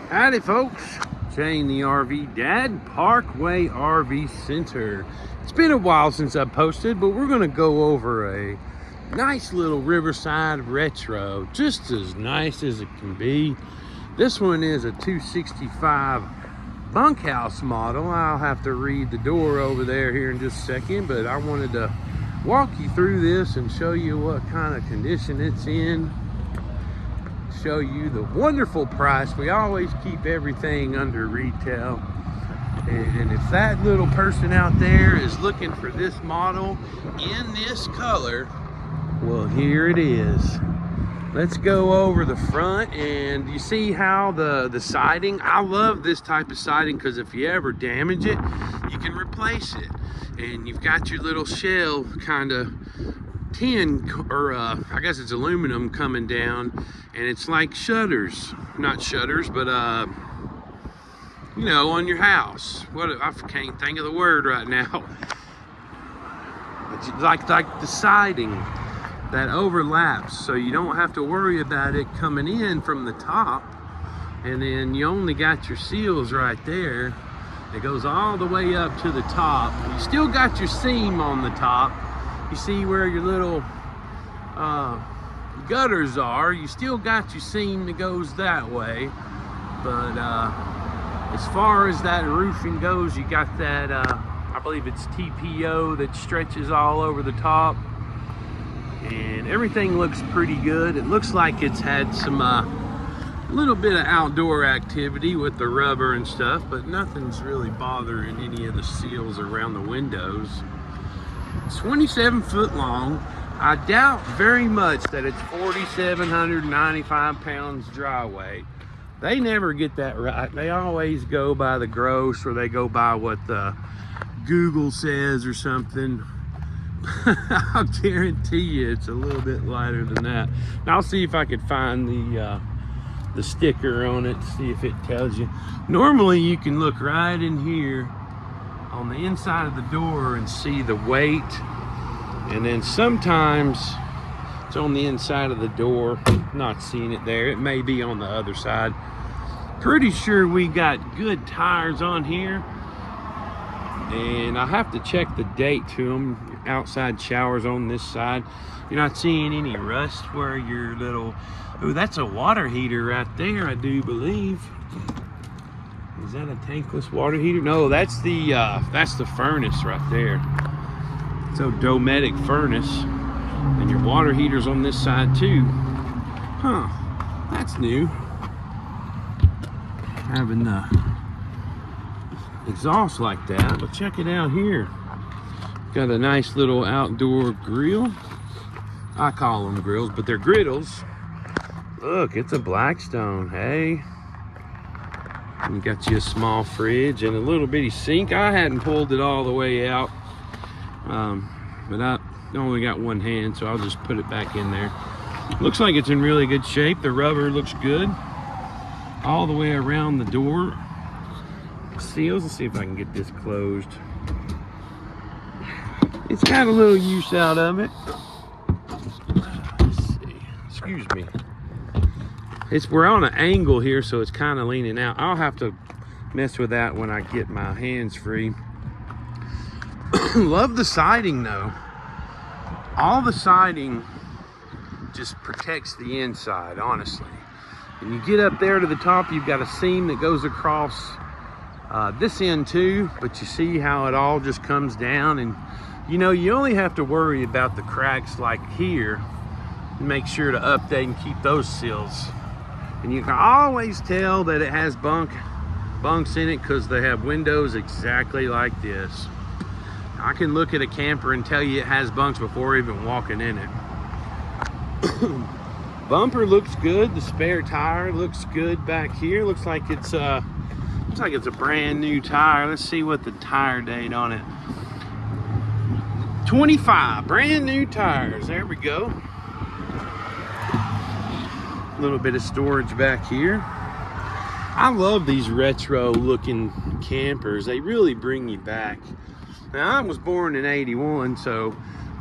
Howdy folks, Jane the RV Dad, Parkway RV Center. It's been a while since I posted, but we're gonna go over a nice little Riverside Retro, just as nice as it can be. This one is a 265 bunkhouse model. I'll have to read the door over there here in just a second, but I wanted to walk you through this and show you what kind of condition it's in. Show you the wonderful price. We always keep everything under retail, and if that little person out there is looking for this model in this color, well, here it is. Let's go over the front, and you see how the siding, I love this type of siding because if you ever damage it, you can replace it. And you've got your little shell kind of tin, or I guess it's aluminum coming down, and it's like shutters, not shutters, but you know, on your house. What, I can't think of the word right now. It's like the siding that overlaps, so you don't have to worry about it coming in from the top, and then you only got your seals right there. It goes all the way up to the top. You still got your seam on the top. You see where your little gutters are. You still got your seam that goes that way. But as far as that roofing goes, you got that, I believe it's TPO that stretches all over the top. And everything looks pretty good. It looks like it's had some little bit of outdoor activity with the rubber and stuff, but nothing's really bothering any of the seals around the windows. It's 27 foot long. I doubt very much that it's 4,795 pounds dry weight. They never get that right. They always go by the gross, or they go by what the Google says or something. I'll guarantee you it's a little bit lighter than that. And I'll see if I could find the sticker on it, see if it tells you. Normally you can look right in here on the inside of the door and see the weight, and then sometimes it's on the inside of the door. Not seeing it there. It may be on the other side. Pretty sure we got good tires on here, and I have to check the date to them. Outside showers on this side. You're not seeing any rust where your little, oh, that's a water heater right there, I do believe. Is that a tankless water heater? No, that's the furnace right there. So Dometic furnace, and your water heater's on this side too. Huh, that's new. Having the exhaust like that, but check it out here. Got a nice little outdoor grill. I call them grills, but they're griddles. Look, it's a Blackstone, hey. And you got you a small fridge and a little bitty sink. I hadn't pulled it all the way out, but I only got one hand, so I'll just put it back in there. Looks like it's in really good shape. The rubber looks good all the way around the door. Seals, let's see if I can get this closed. It's got a little use out of it. Let's see. Excuse me. We're on an angle here, so it's kind of leaning out. I'll have to mess with that when I get my hands free. Love the siding though. All the siding just protects the inside, honestly. When you get up there to the top, you've got a seam that goes across this end too, but you see how it all just comes down, and you know, you only have to worry about the cracks like here, and make sure to update and keep those seals. And you can always tell that it has bunks in it because they have windows exactly like this. I can look at a camper and tell you it has bunks before even walking in it. Bumper looks good. The spare tire looks good back here. Looks like it's a brand new tire. Let's see what the tire date on it. 25 brand new tires. There we go. A little bit of storage back here. I love these retro looking campers. They really bring you back. Now, I was born in '81, so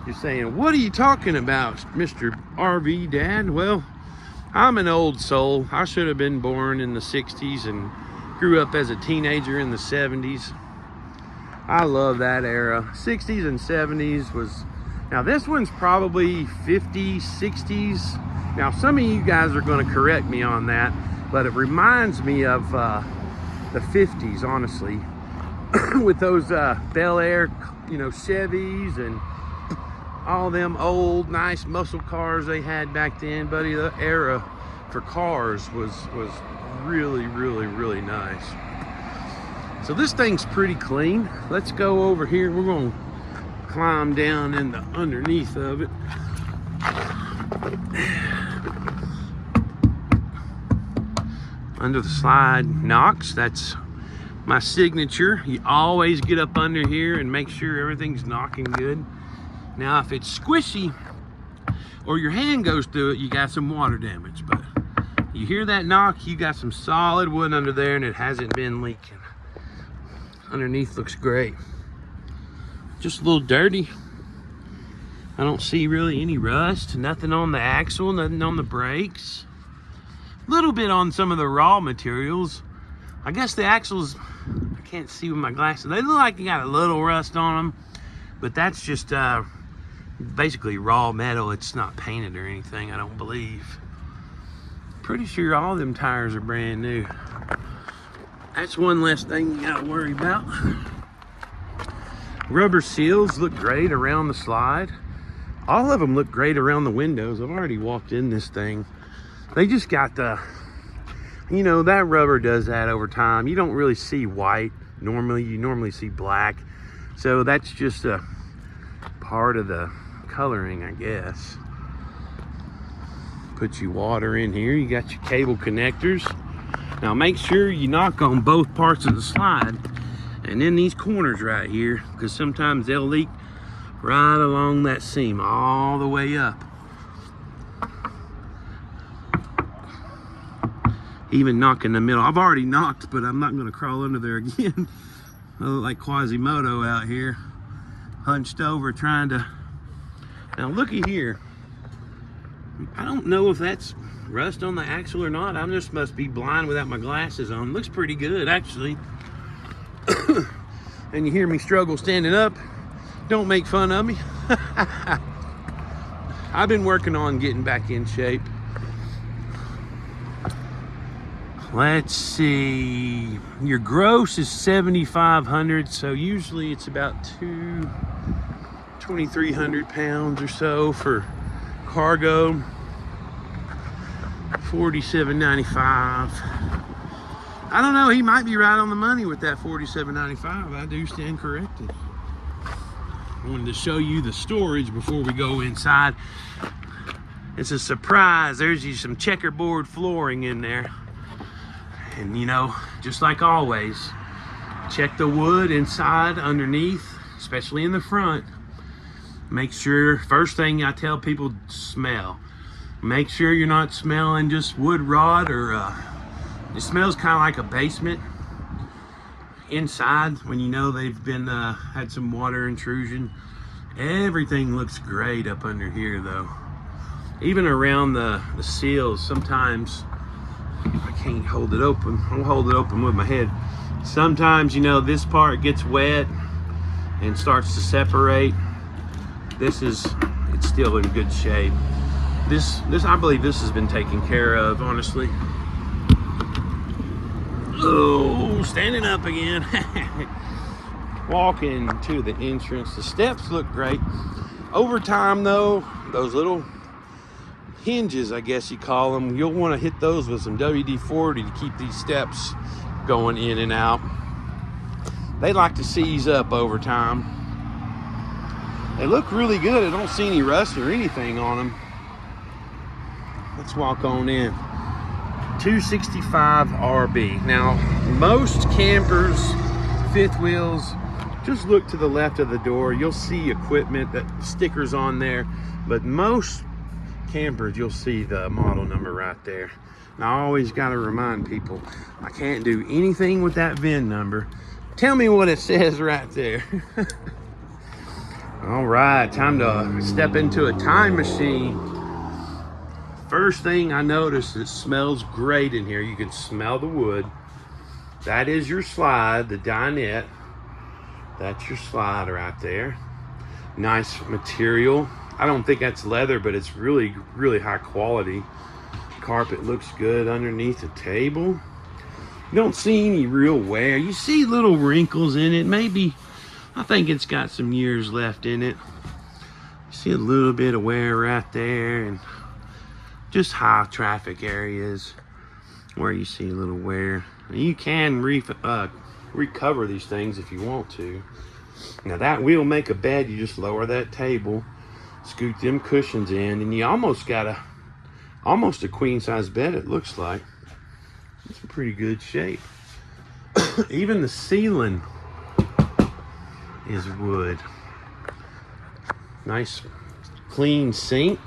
you're saying, what are you talking about, Mr. RV Dad? Well, I'm an old soul. I should have been born in the 60s and grew up as a teenager in the 70s. I love that era. 60s and 70s was, now this one's probably 50s, 60s. Now some of you guys are going to correct me on that, but it reminds me of the 50s, honestly, with those Bel Air, you know, Chevys and all them old nice muscle cars they had back then. Buddy, the era for cars was really, really, really nice. So this thing's pretty clean. Let's go over here. We're going to climb down in the underneath of it. Under the slide knocks. That's my signature. You always get up under here and make sure everything's knocking good. Now, if it's squishy or your hand goes through it, you got some water damage. But you hear that knock, you got some solid wood under there and it hasn't been leaking. Underneath looks great. Just a little dirty. I don't see really any rust. Nothing on the axle, nothing on the brakes. A little bit on some of the raw materials. I guess the axles, I can't see with my glasses. They look like you got a little rust on them, but that's just basically raw metal. It's not painted or anything, I don't believe. Pretty sure all them tires are brand new. That's one less thing you gotta worry about. Rubber seals look great around the slide. All of them look great around the windows. I've already walked in this thing. They just got the, you know, that rubber does that over time. You don't really see white normally. You normally see black. So that's just a part of the coloring, I guess. Put your water in here. You got your cable connectors. Now make sure you knock on both parts of the slide and in these corners right here, because sometimes they'll leak right along that seam all the way up. Even knock in the middle. I've already knocked, but I'm not going to crawl under there again. I look like Quasimodo out here, hunched over trying to. Now looky here. I don't know if that's rust on the axle or not. I just must be blind without my glasses on. Looks pretty good, actually. And you hear me struggle standing up. Don't make fun of me. I've been working on getting back in shape. Let's see. Your gross is 7,500, so usually it's about 2,300 pounds or so for cargo. $47.95. I don't know, he might be right on the money with that $47.95. I do stand corrected. I wanted to show you the storage before we go inside. It's a surprise. There's some checkerboard flooring in there. And you know, just like always, check the wood inside, underneath, especially in the front. Make sure, first thing I tell people, smell. Make sure you're not smelling just wood rot or it smells kind of like a basement inside when you know they've been had some water intrusion. Everything looks great up under here though. Even around the seals, sometimes I can't hold it open. I'll hold it open with my head. Sometimes, you know, this part gets wet and starts to separate. It's still in good shape. This I believe this has been taken care of, honestly. Oh, standing up again. Walking to the entrance. The steps look great. Over time though, those little hinges, I guess you call them, you'll want to hit those with some WD-40 to keep these steps going in and out. They like to seize up over time. They look really good. I don't see any rust or anything on them. Let's walk on in. 265 RB. Now, most campers, fifth wheels, just look to the left of the door. You'll see equipment, that stickers on there, but most campers, you'll see the model number right there. Now, I always got to remind people, I can't do anything with that VIN number. Tell me what it says right there. All right, time to step into a time machine. first thing I noticed, it smells great in here. You can smell the wood. That is your slide, the dinette. That's your slide right there. Nice material. I don't think that's leather, but it's really, really high quality. Carpet looks good underneath the table. You don't see any real wear. You see little wrinkles in it. Maybe, I think it's got some years left in it. You see a little bit of wear right there, and just high traffic areas where you see a little wear. You can recover these things if you want to. Now that will make a bed. You just lower that table, scoot them cushions in, and you almost got almost a queen size bed, it looks like. It's in pretty good shape. Even the ceiling is wood. Nice clean sink.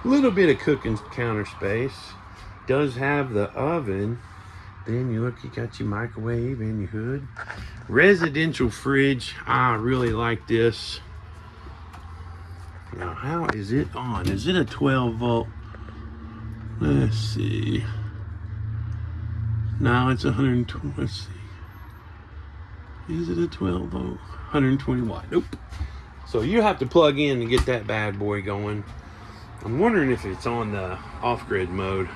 A little bit of cooking counter space. Does have the oven. Then you look, you got your microwave and your hood. Residential fridge. I really like this. Now, how is it on? Is it a 12 volt? Let's see. No, it's 120. Let's see. Is it a 12 volt? 120 watt. Nope. So you have to plug in to get that bad boy going. I'm wondering if it's on the off-grid mode.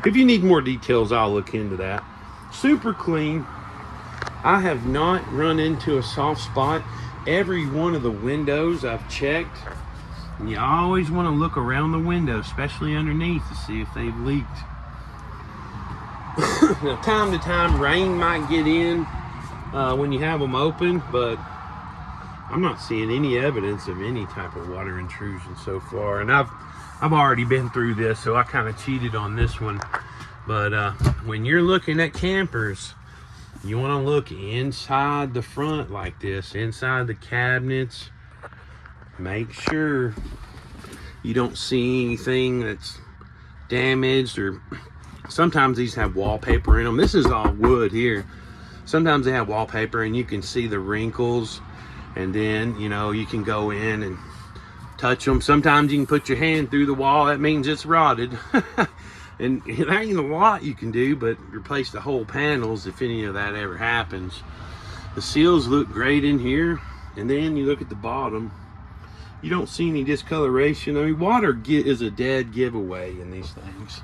If you need more details, I'll look into that. Super clean. I have not run into a soft spot. Every one of the windows I've checked. And you always want to look around the window, especially underneath, to see if they've leaked. Now, time to time, rain might get in when you have them open, but I'm not seeing any evidence of any type of water intrusion so far. And I've already been through this, so I kind of cheated on this one. But when you're looking at campers, you want to look inside the front like this, inside the cabinets. Make sure you don't see anything that's damaged, or sometimes these have wallpaper in them. This is all wood here. Sometimes they have wallpaper and you can see the wrinkles, and then, you know, you can go in and touch them. Sometimes you can put your hand through the wall. That means it's rotted. And there ain't a lot you can do but replace the whole panels if any of that ever happens. The seals look great in here. And then you look at the bottom, you don't see any discoloration. I mean, water is a dead giveaway in these things.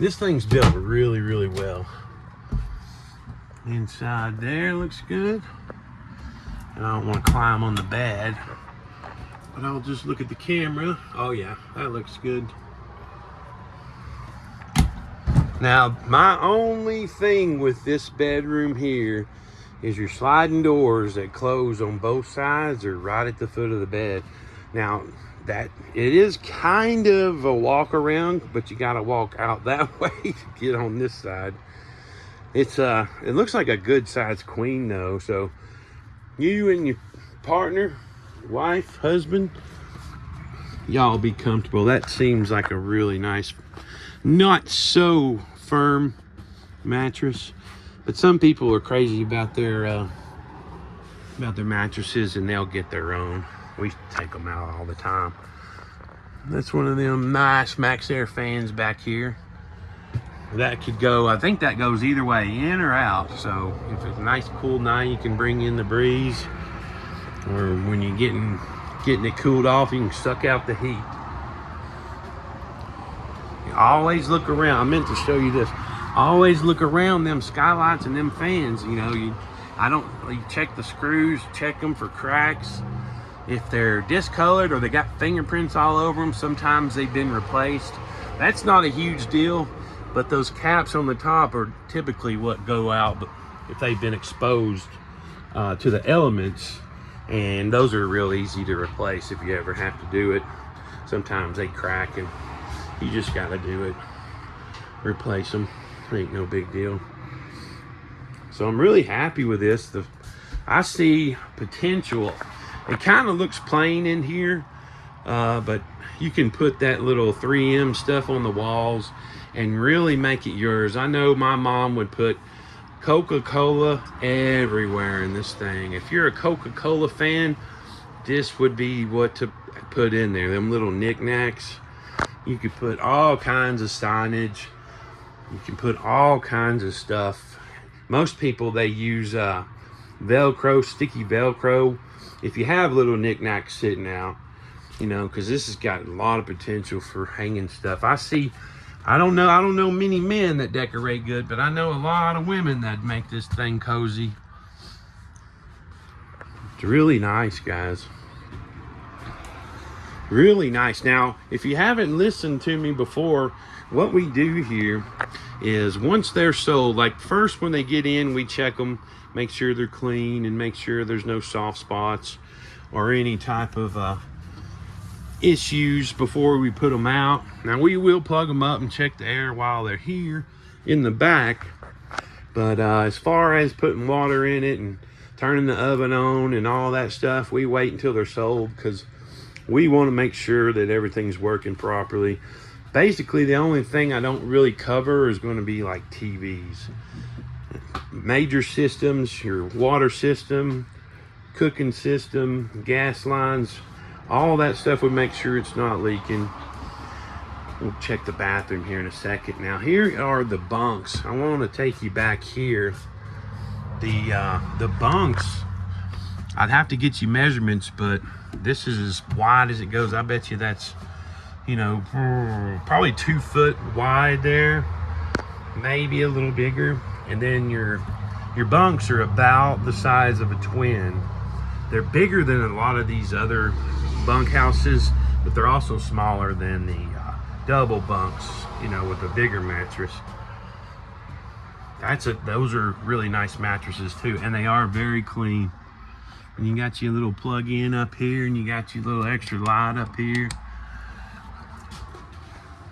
This thing's built really, really well. Inside there looks good. And I don't want to climb on the bed, but I'll just look at the camera. Oh yeah, that looks good. Now, my only thing with this bedroom here is your sliding doors that close on both sides or right at the foot of the bed. Now, that it is kind of a walk around, but you got to walk out that way to get on this side. It looks like a good sized queen though, so you and your partner, wife, husband, y'all be comfortable. That seems like a really nice, not so firm mattress, but some people are crazy about their mattresses, and they'll get their own. We take them out all the time. That's one of them nice Max Air fans back here. That could go, I think that goes either way, in or out. So if it's a nice cool night, you can bring in the breeze, or when you're getting it cooled off, you can suck out the heat. You always look around. I meant to show you this. Always look around them skylights and them fans. You know, you check the screws, check them for cracks. If they're discolored or they got fingerprints all over them, sometimes they've been replaced. That's not a huge deal, but those caps on the top are typically what go out if they've been exposed to the elements, and those are real easy to replace if you ever have to do it. Sometimes they crack and you just got to do it. Replace them. Ain't no big deal. So I'm really happy with this. I see potential. It kind of looks plain in here, but you can put that little 3M stuff on the walls and really make it yours. I know my mom would put Coca-Cola everywhere in this thing. If you're a Coca-Cola fan, this would be what to put in there. Them little knickknacks. You could put all kinds of signage. You can put all kinds of stuff. Most people, they use Velcro, sticky Velcro. If you have little knickknacks sitting out, you know, because this has got a lot of potential for hanging stuff. I don't know many men that decorate good, but I know a lot of women that make this thing cozy. It's really nice, guys. Really nice. Now, if you haven't listened to me before, what we do here is once they're sold, like first when they get in, we check them, make sure they're clean and make sure there's no soft spots or any type of issues before we put them out. Now we will plug them up and check the air while they're here in the back, but as far as putting water in it and turning the oven on and all that stuff, we wait until they're sold because we want to make sure that everything's working properly. Basically, the only thing I don't really cover is going to be like TVs, major systems, your water system, cooking system, gas lines, all that stuff. We make sure it's not leaking. We'll check the bathroom here in a second. Now here are the bunks. I want to take you back here. The bunks, I'd have to get you measurements, but this is as wide as it goes. I bet you that's, you know, probably 2 foot wide there, maybe a little bigger. And then your bunks are about the size of a twin. They're bigger than a lot of these other bunk houses, but they're also smaller than the double bunks, you know, with a bigger mattress. Those are really nice mattresses too, and they are very clean. And you got your little plug-in up here, and you got your little extra light up here.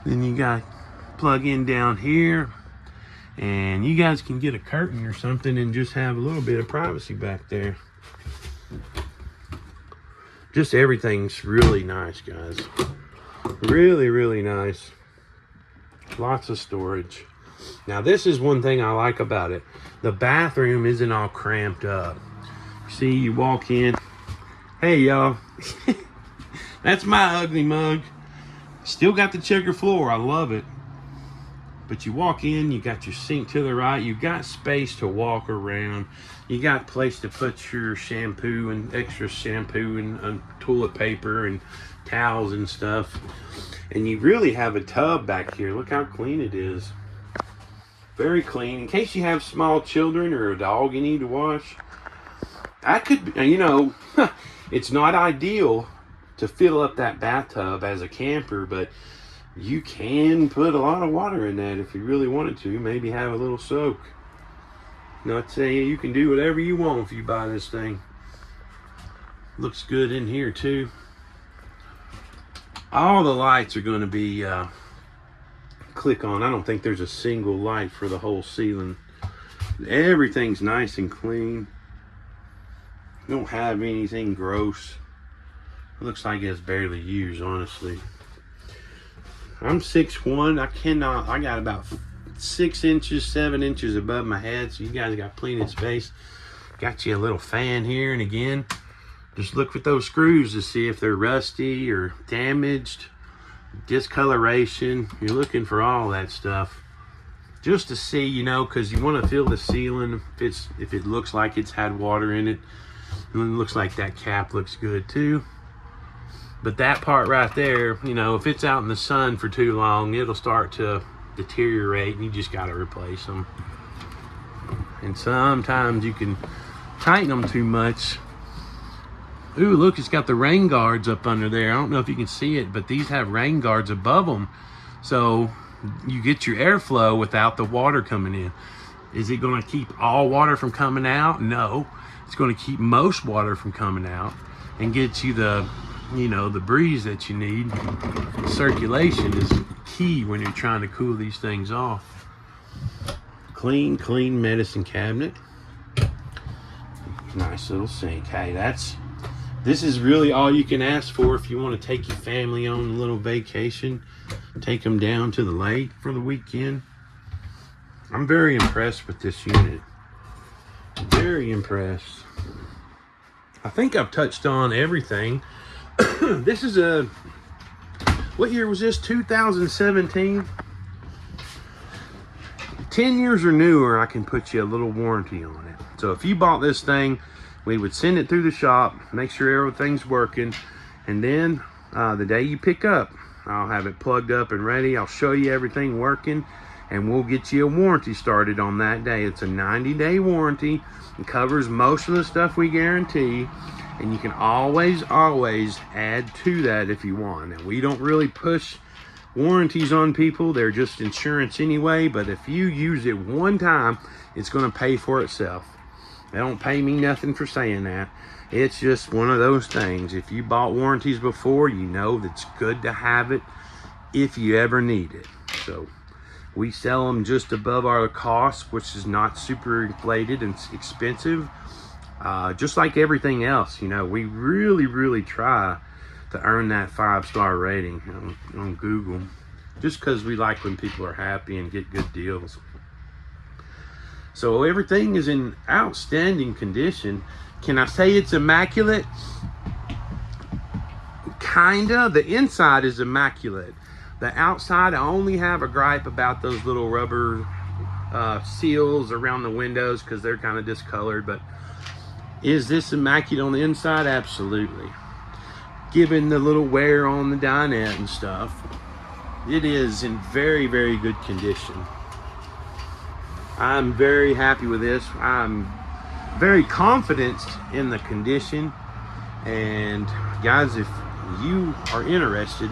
Then you got plug-in down here, and you guys can get a curtain or something and just have a little bit of privacy back there. Just everything's really nice, guys. Really, really nice. Lots of storage. Now, this is one thing I like about it. The bathroom isn't all cramped up. See, you walk in. Hey, y'all. That's my ugly mug. Still got the checker floor. I love it. But you walk in, you got your sink to the right. You got space to walk around. You got a place to put your shampoo and extra shampoo and toilet paper and towels and stuff. And you really have a tub back here. Look how clean it is. Very clean. In case you have small children or a dog you need to wash. I could, you know, it's not ideal to fill up that bathtub as a camper, but you can put a lot of water in that if you really wanted to. Maybe have a little soak. Not saying you can do whatever you want if you buy this thing. Looks good in here too. All the lights are going to be click on. I don't think there's a single light for the whole ceiling. Everything's nice and clean. Don't have anything gross. It looks like it's barely used, honestly. I'm 6'1". I got about 6 inches, 7 inches above my head, so you guys got plenty of space. Got you a little fan here, and again, just look for those screws to see if they're rusty or damaged, discoloration. You're looking for all that stuff just to see, you know, because you want to feel the ceiling if it looks like it's had water in it. And it looks like that cap looks good too. But that part right there, you know, if it's out in the sun for too long, it'll start to deteriorate, and you just got to replace them. And sometimes you can tighten them too much. Ooh, look, it's got the rain guards up under there. I don't know if you can see it, but these have rain guards above them, so you get your airflow without the water coming in. Is it going to keep all water from coming out? No. It's going to keep most water from coming out and get you the, you know, the breeze that you need. Circulation is key when you're trying to cool these things off. Clean medicine cabinet. Nice little sink. Hey, this is really all you can ask for if you want to take your family on a little vacation. Take them down to the lake for the weekend. I'm very impressed with this unit. Very impressed. I think I've touched on everything. This is a What year was this? 2017. 10 years or newer, I can put you a little warranty on it. So if you bought this thing, we would send it through the shop, make sure everything's working, and then the day you pick up, I'll have it plugged up and ready. I'll show you everything working, and we'll get you a warranty started on that day. It's a 90-day warranty. It covers most of the stuff we guarantee, and you can always add to that if you want. And we don't really push warranties on people. They're just insurance anyway, but if you use it one time, it's going to pay for itself. They don't pay me nothing for saying that. It's just one of those things. If you bought warranties before, you know that's good to have it if you ever need it. So we sell them just above our cost, which is not super inflated and expensive. Just like everything else, you know, we really try to earn that 5-star rating on Google, just because we like when people are happy and get good deals. So everything is in outstanding condition. Can I say it's immaculate? Kinda. The inside is immaculate. The outside, I only have a gripe about those little rubber seals around the windows because they're kind of discolored. But is this immaculate on the inside? Absolutely. Given the little wear on the dinette and stuff, it is in very good condition. I'm very happy with this. I'm very confident in the condition. And guys, if you are interested,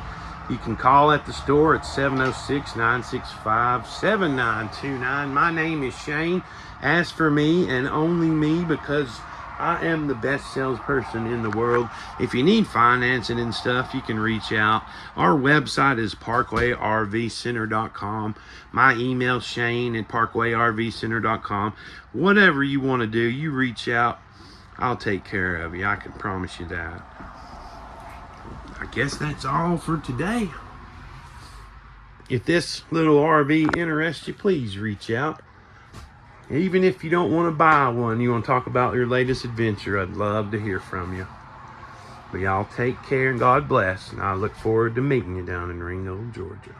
you can call at the store at 706-965-7929. My name is Shane. Ask for me and only me, because I am the best salesperson in the world. If you need financing and stuff, you can reach out. Our website is parkwayrvcenter.com. My email, shane@parkwayrvcenter.com. Whatever you want to do, you reach out. I'll take care of you. I can promise you that. I guess that's all for today. If this little RV interests you, please reach out. Even if you don't want to buy one, you want to talk about your latest adventure, I'd love to hear from you. But y'all take care and God bless. And I look forward to meeting you down in Ringgold, Georgia.